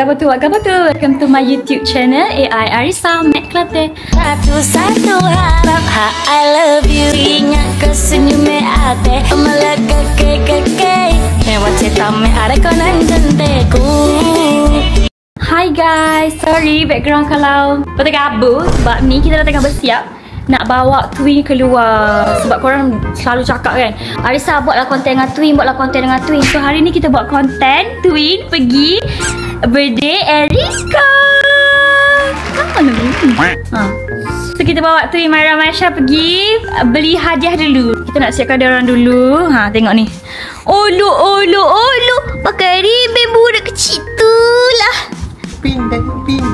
Apa tu? Welcome to my YouTube channel AI Arisa Mek Kelantan. Satu-satu harap I love you. Ingat kesenyumnya ate malah keke lewat cerita me ada konan jenteku. Hi guys, sorry background kalau bertergabut sebab ni kita dah tengah bersiap nak bawa Twin keluar. Sebab korang selalu cakap kan, Arisa buatlah konten dengan Twin, So hari ni kita buat konten Twin pergi birthday Eriska. Mana ni? So kita bawa Twin Myra Marsha pergi beli hadiah dulu. Kita nak siapkan dia orang dulu. Tengok ni. Olu pakai ribbon budak kecil tu lah. Pin,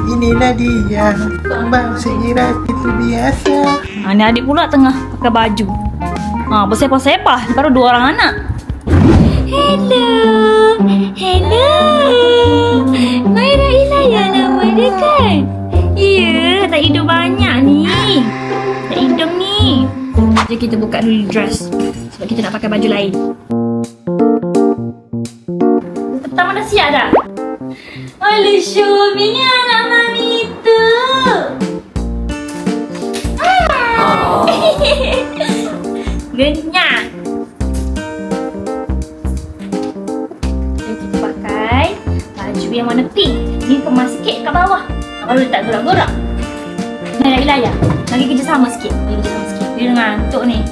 inilah dia. Kembang segera itu biasa. Ni adik pula tengah pakai baju. Bersepah-sepah. Baru 2 orang anak. Hello. Myra Ilaya nama dia kan? Ya, tak hidung banyak ni. Tak hidung ni. Jadi kita buka dulu dress. Sebab kita nak pakai baju lain. Pertama dah siap dah? Alah, Syumi ni anak mami itu. Genyak. Jadi kita pakai baju yang warna pink. Ni kemas sikit kat bawah. Baru letak gerak-gerak. Myra Ilaya, lagi kerjasama sikit. Dia ngantuk ni.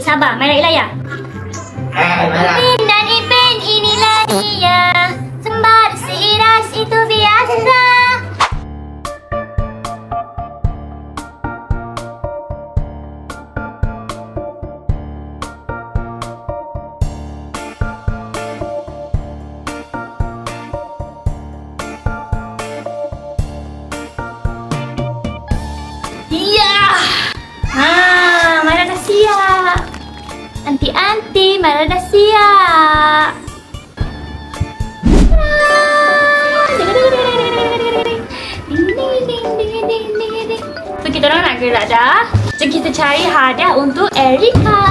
Sabar, Myra Ilaya. Ipin dan Ipin, inilah dia. Sembar seiras itu biasa. Myra dah siap. Anti-anti, Myra dah siap. So kita orang nak gerak dah. Jom kita cari hadiah untuk Eriska.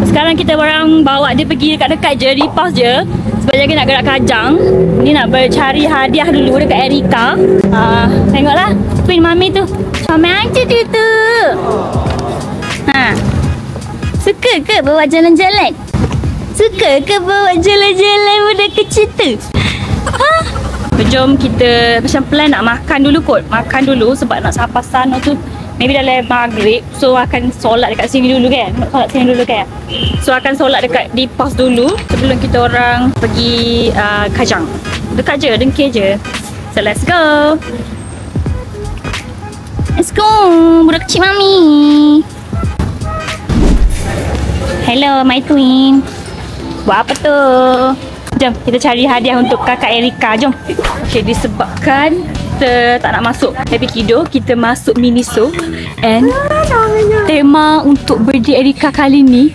Sekarang kita orang bawa dia pergi dekat-dekat je, repost je. Sebab dia nak gerak kajang. Ni nak bercari hadiah dulu dekat Eriska. Tengoklah Twin mami tu. Comel aja dia tu. Suka ke bawa jalan-jalan? Suka ke bawa jalan-jalan budak kecil tu? Jom kita macam plan nak makan dulu kot. Makan dulu sebab nak sampai sana tu maybe dalam maghrib. So akan solat dekat sini dulu kan. Solat sini dulu kan. So akan solat dekat di pos dulu sebelum kita orang pergi kajang. Dekat je, dengki je. So let's go. Let's go, budak kecil mami. Hello my twin. Buat apa tu? Jom kita cari hadiah untuk kakak Eriska. Jom. Okay, disebabkan kita tak nak masuk Happy Kiddo, kita masuk Miniso. And tema untuk birthday Eriska kali ni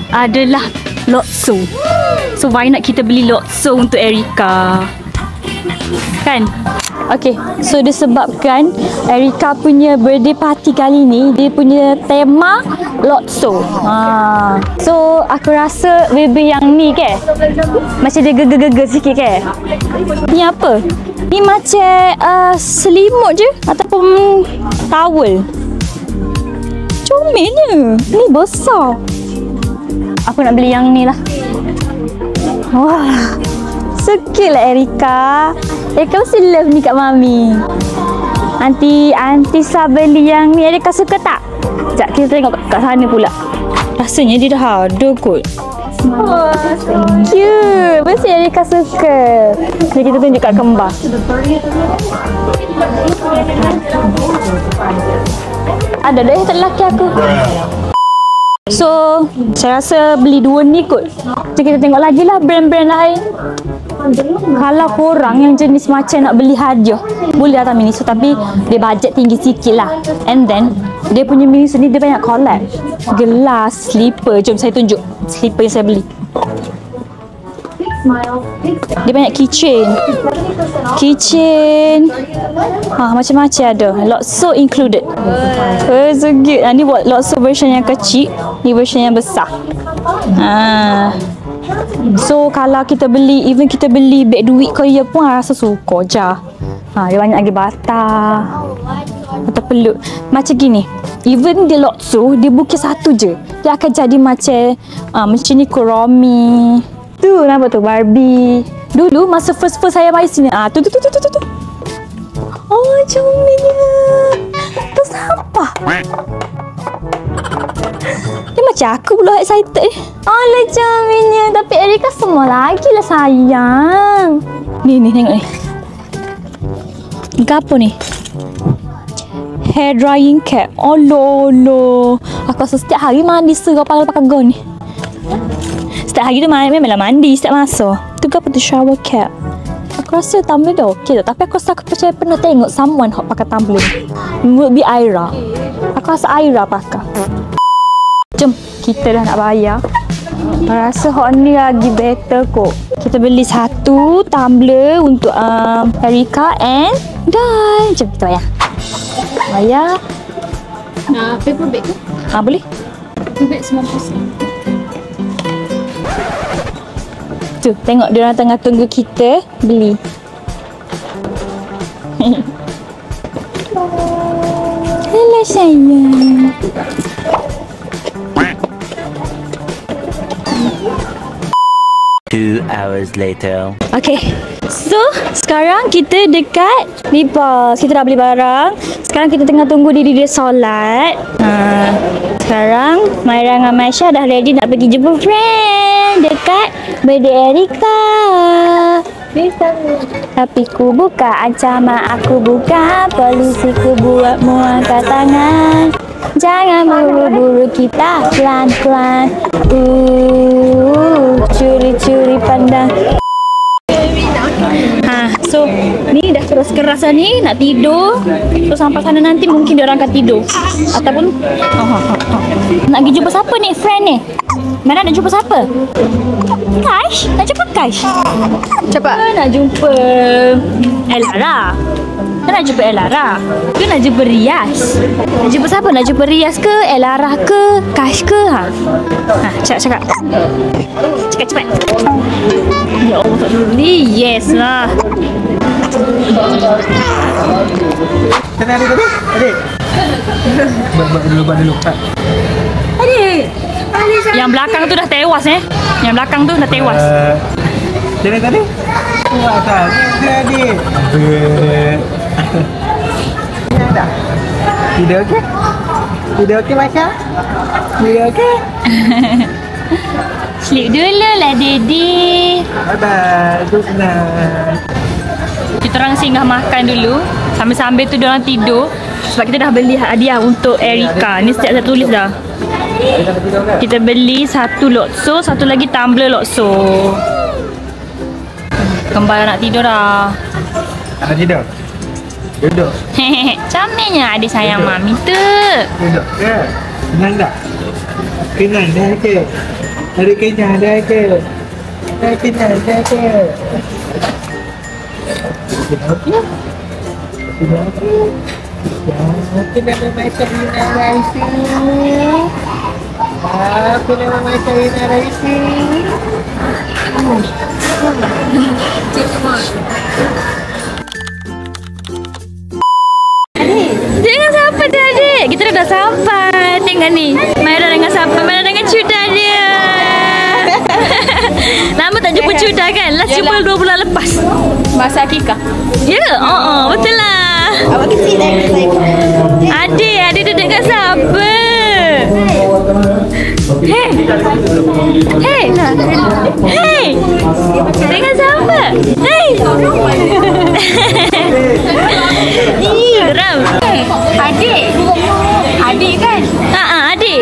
adalah Lotso. So why not kita beli Lotso untuk Eriska? Kan? Okay, so disebabkan Eriska punya birthday party kali ni, dia punya tema Lotso. So aku rasa baby yang ni ke macam dia geger-geger sikit ke. Ni apa? Ni macam selimut je ataupun towel. Comelnya. Ni besar. Aku nak beli yang ni lah. Wah, sikit lah Eriska. Eriska mesti love ni kat mami. Aunty Sa beli yang ni, Eriska suka tak? Sekejap kita tengok kat sana pula. Rasanya dia dah ada kot. Wah, cute. Mesti Eriska suka. Jadi kita tunjuk kat kembar. Ada dah tak lelaki aku. So, saya rasa beli 2 ni kot. Jadi kita tengok lagi lah brand-brand lain. Kalau korang yang jenis macam nak beli hadiah, boleh datang Miniso tapi dia bajet tinggi sikit lah. And then dia punya Miniso ni dia banyak collab. Gelas, slipper. Jom saya tunjuk slipper yang saya beli. Dia banyak keychain. Macam-macam ada. Lotso included. So cute. Ni buat Lotso version yang kecil, ni version yang besar. So kalau kita beli, even kita beli beg duit Korea pun rasa suka je. Dia banyak lagi bata atau peluk. Macam gini, even dia Lotso, dia bukan satu je. Dia akan jadi macam ni Kuromi. Tu nampak tu Barbie. Dulu masa first saya main sini. Tu. Oh, comelnya. Tu siapa? Dia macam aku pula excited. Oh, lah comelnya. Tapi Erika semua lagi lah sayang. Ni tengok ni. Ni apa ni? Hair drying cap. Oh lolo. Aku rasa setiap hari mandi serap pakai gaun ni. Setiap hari tu memanglah mandi setiap masa. Tu apa tu shower cap. Aku rasa tumbler dah okey tak. Tapi aku rasa aku percaya pernah tengok someone hot pakai tumbler. Would be Aira. Aku rasa Aira pakai. Jom, kita dah nak bayar. Rasa hot ni lagi better kot. Kita beli satu tumbler untuk Erika and Dan. Jom kita bayar. Bayar. Paper bag ke? Boleh. Paper bag 90%. Tu, tengok dia orang tengah tunggu kita beli. Hello sayang. Two hours later. Okay, so sekarang kita dekat Lipas. Kita dah beli barang. Sekarang kita tengah tunggu diri dia solat. Sekarang Maira dengan Maisha dah ready nak pergi jumpa friend dekat birthday Erika. Tapi ku buka ancaman, aku buka polisi, ku buatmu angkat tangan. Jangan buru-buru, kita pelan-pelan. Curi-curi pandang. So ni dah keras-keras ni nak tidur. So sampai sana nanti mungkin dia orang akan tidur. Ataupun nak pergi jumpa siapa ni? Friend ni. Mana nak jumpa siapa? Kash? Nak jumpa Kash? Cepat. Nak jumpa Elara. Nak jumpa Elara. Ke nak jumpa Rias? Nak jumpa siapa? Nak jumpa Rias ke? Elara ke? Kash ke? Cakap. Cepat. Ya Allah, tak boleh. Yes lah. Sana adik. Buat dulu. Adik. Yang belakang tu dah tewas Yang belakang tu dah tewas. Jadi tadi? Buat tak? Adik. Ini ada. Tidur okey? Tidur okey Masya? Tidur okey? Sleep dulu lah Daddy. Bye-bye. Good night. Kita orang singgah makan dulu. Sambil-sambil tu diorang tidur. Sebab kita dah beli hadiah untuk Erika. Ni setiap saya tulis dah. Kita beli satu Lotso, satu lagi tumbler Lotso. Kembar nak tidur dah. Nak tidur? Duduk. Hehehe, comelnya adik sayang mami tu. Duduk ke? Senang tak? Kenal dah ke? Ada kenyang dah ke? Dah kenal dah ke? Okey? Aku nama Maisha Rina Raisi. Aku nama Maisha Rina Raisi. Dengan siapa dia adik? Kita dah sampai. Tengok ni. Maira dengan siapa? Maira dengan Cuda dia. Lama tak jumpa Cuda kan? Last jumpa 2 bulan lepas. Masa Akikah. Ya? Betul lah. Awak kecil dah. Adik duduk dengan siapa? Hey. Dengan siapa? Hey. Geram. Adik kan? Adik.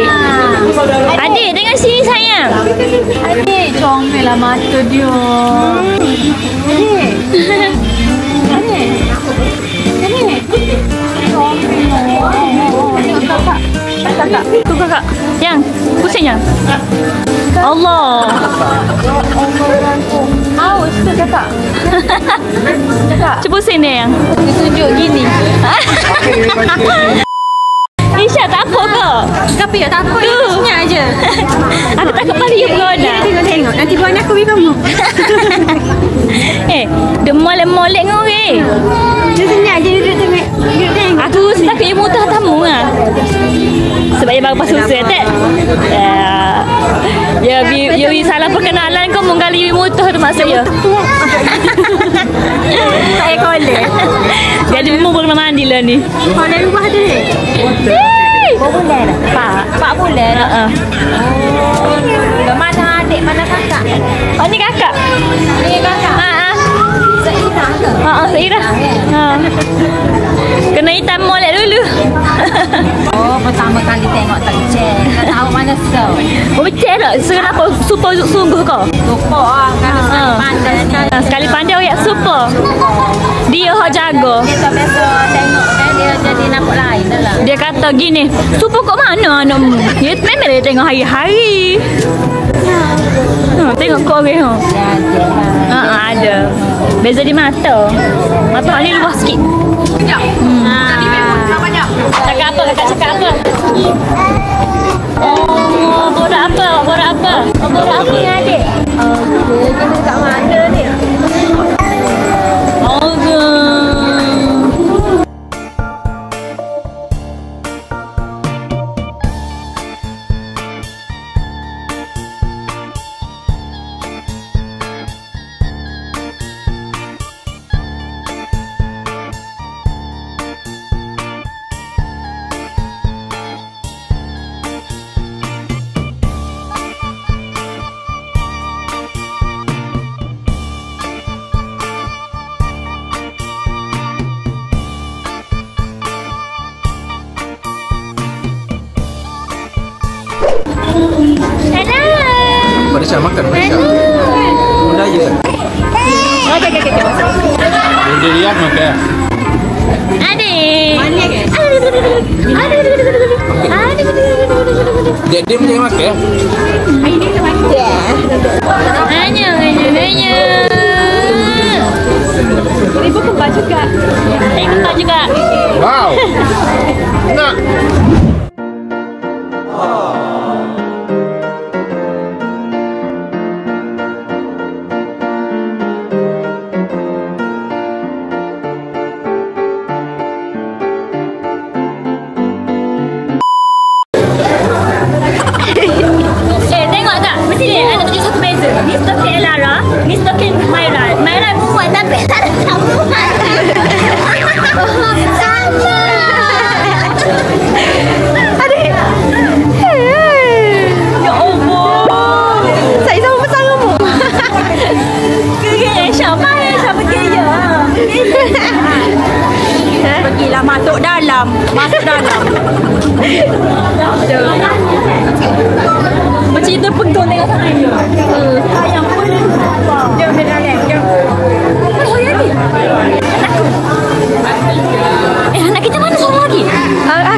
Adik dengan sini sayang. Adik comel lah mata dia. Adik. Kakak. Tu kakak. Yang pusing yang. Allah. Haus tu kakak. Cuba sini yang. Dia tunjuk gini. Isha tak apa ke? Tapi tak apa. Tu. Senyap je. Aku takut pada you berona. Tengok. Nanti buat aku beri kamu. Dia molek-molek dengan orang. Dia senyap je duduk tengok. Aku takut you mutah tamu lah. Sebab dia baru pasal usia tak? Ya, you salah perkenalan kau menggali you mutah tu maksud ya. Tak payah kolek. Jadi mu belum mandi lah ni. Kolek rumah tu. Berapa bulan dah? 4 bulan dah. Mana adik, mana kakak? Oh ni kakak. Ni kakak. Seirah ke? Seirah. Kena hitam molek dulu. Oh, pertama kali tengok tercek. Tak tahu mana so. Oh betul tak? Kenapa super sungguh kau? Lupa lah. Kalau sekali pandai ni. Sekali pandai orang super. Dia hok jago. Dia tak biasa tengok kan. Dia jadi nampak lain dah lah. Dia kata gini, super kat mana anakmu? Dia memang dia tengok hari-hari. Tengok kau orang. Ada. Beza di mata. Mata ni luas sikit. Cakap apa? Kakak cakap apa? Oh, borak apa? Borak apa? Borak apa ni adik? Dia dekat mana ni? Malaysia makan Malaysia. Budaya kan? Okay. Dia lihat makan. Adik. Dia punya makan. Hanya. Ibu kembar juga. Kembar juga. Wow. Nak. Tengok tak? Mesti ni ada tunjuk satu beza. Ni stokin Elara, ni stokin Myra. Myra muat tapi tak ada sambungan. Sama. Adik. Ya Allah. Saya sama bersamamu. Kaya siapa dia? Pergilah masuk dalam. Macam itu pegang tengok tangan dia. Sayang pun dia. Jom dalam. Jom. Oh ya ni. Anak kita mana seorang lagi?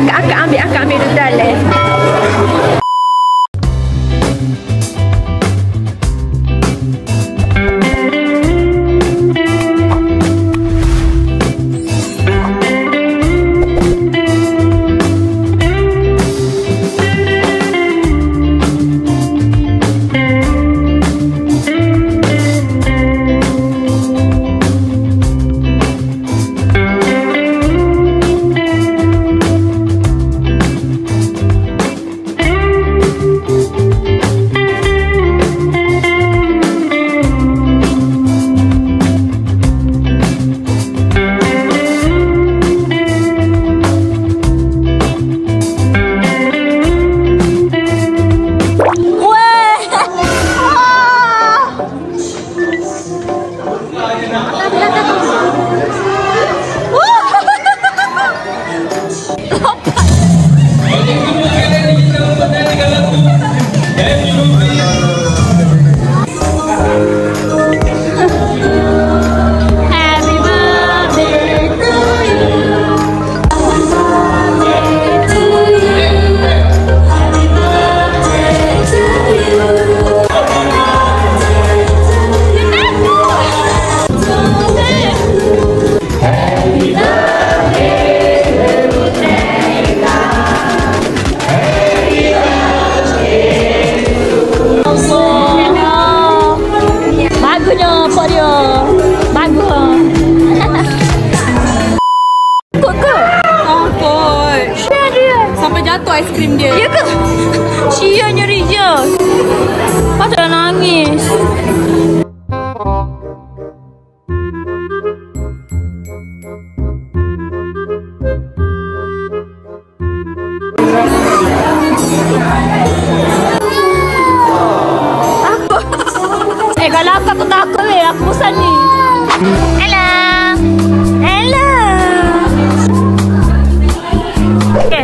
Akak ambil duduk dalam.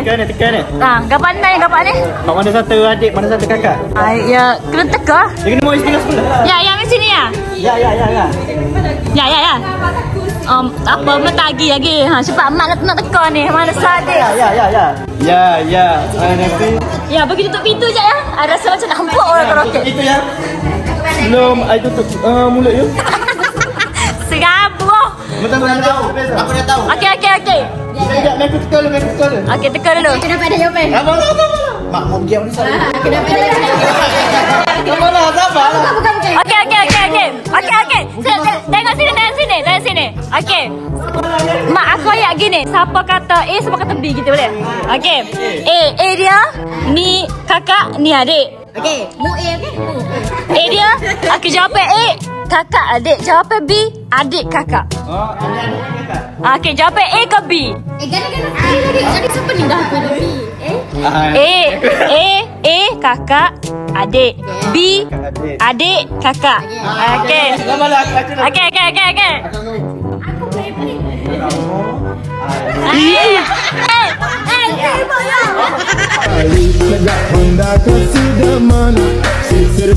Tekan ni. Gapan ni. Mak mana satu adik, mana satu kakak? Ya, kena teka. Dia kena mau setengah sebelah. Ya, yang di sini ya. Ya. Apa mak tagi lagi? Cepat mak nak teka ni. Mana sadik? Ya. Nanti. Ya, bagi tutup pintu je ya. Rasa macam nak hempuk orang karaoke. Itu ya. Belum, I tutup mulut you. Serabut. Betul. Aku dah tahu. Okey. Sekejap, aku teka dulu. Okey, teka dulu. Kenapa ada jawapan? Abang. Mak mau diam ni saya. Kenapa ada Sabar. Bukan. Okey. Tengok sini. Okey. Mak aku ayat gini. Siapa kata A, siapa kata B gitu boleh? Okey. A dia, ni kakak, ni adik. Okey, mu A okey? A dia, aku jawapan A, kakak adik. Jawapan B, adik kakak. Oh, ini adik kakak. Okey, jawapan A ke B? Gana-gana lagi. Jadi siapa ni dah pada B? A kakak, adik. B adik kakak. Okey. Lama-lama aku nak. Okey. Sejak Honda ke Sidaman, sisir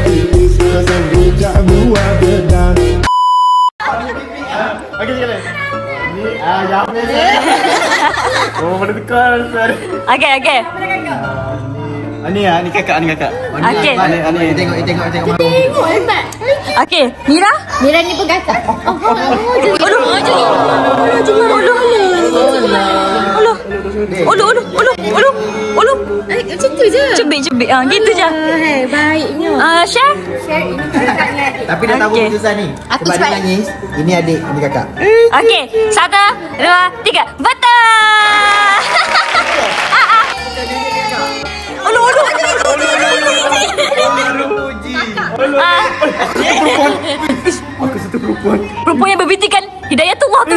tipis kata bujak buah bedan. Okey sekali. Ni jawab ni. Oh, mana tekan sorry. Okey. Ni kakak. Okey. Ni tengok. Tengok hebat. Okey, Mira? Mira ni pun kakak. Ulu. Macam tu je. Cubik. Gitu je. Baiknya. Share? Share ini kakaknya. Tapi dah tahu Okey. keputusan ni. Aku Sebab dia cepat. nangis, ini adik, ini kakak. Okey, 1, 2, 3. Betul! Ulu. Aku satu perempuan. Perempuan yang berbintikan Hidayatullah tu.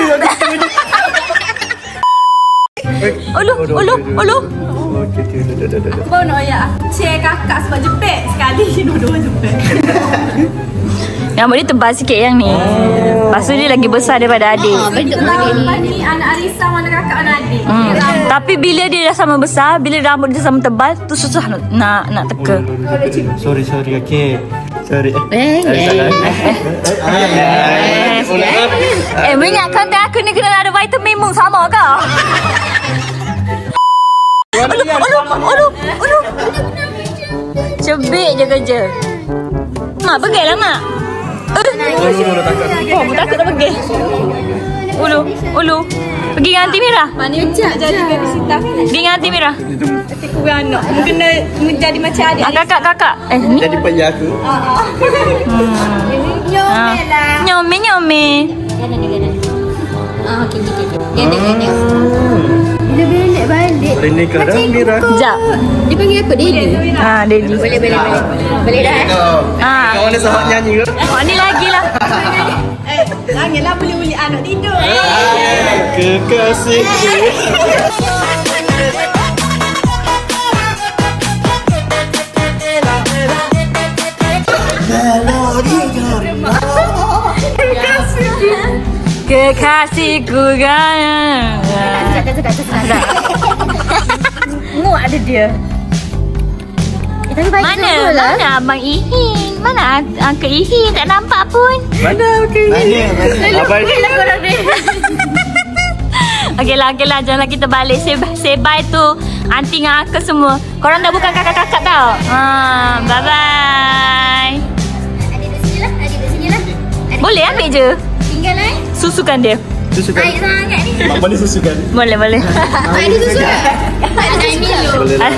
Ulu. Okey. Aku baru nak ayat chair kakak sebab jepit sekali dua-dua jepit. Rambut dia tebal sikit yang ni. Lepas tu dia lagi besar daripada adik. Bentuk model Ni ni. anak Arisa mana kakak mana adik. Tapi bila dia dah sama besar, bila rambut dia sama tebal, tu susah nak teka. Sorry. Okey. Sorry. Minyak konten aku ni kena ada vitamin mu sama ke? Ulu. Cebik je kerja. Mak, pergilah mak. Oh, aku takut nak pergi. Ulu. Pergi dengan Aunty Mira. Mana ujak jadi baby Sita. Pergi dengan Aunty Mira. Nanti kurang anak. Mungkin jadi macam adik. Kakak. Ni. Jadi payah aku. Nyome. Ah, okey. Ganda. Dia balik balik. Ini kadang Mira. Sekejap. Dia panggil apa dia? Daddy. Boleh. Boleh dah. Kau mana sahak nyanyi ke? Oh, ni lagi lah. Janganlah boleh anak tidur. Kekasihku. Kekasihku kan. Muak ada dia. Tapi baik Mana Abang Ihin? Mana Uncle Ihin? Tak nampak pun. Mana? Abang Okey lah. Janganlah kita balik. Say bye tu aunty dengan uncle semua. Korang dah bukan kakak-kakak tau. Bye-bye. Adik duduk sini lah. Boleh ambil je. Tinggal lah. Susukan dia. susukan. Baik sangat ni. Mak boleh susukan. Boleh. Tak ada susu tak? Tak ada Milo. Boleh lah.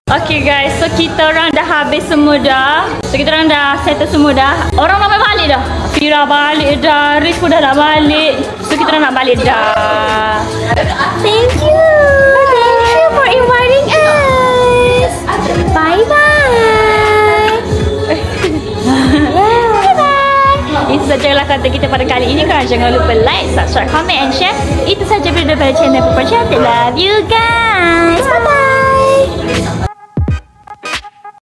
Okay guys, so kita orang dah habis semua dah. So kita orang dah settle semua dah. Orang ramai balik dah. Fira balik dah, Riz pun dah nak balik. So kita orang nak balik dah. Thank you for inviting us. Bye-bye. Itu sajalah kata kita pada kali ini. Korang jangan lupa like, subscribe, comment and share. Itu saja video daripada channel Perempuan Cantik. Love you guys. Bye-bye.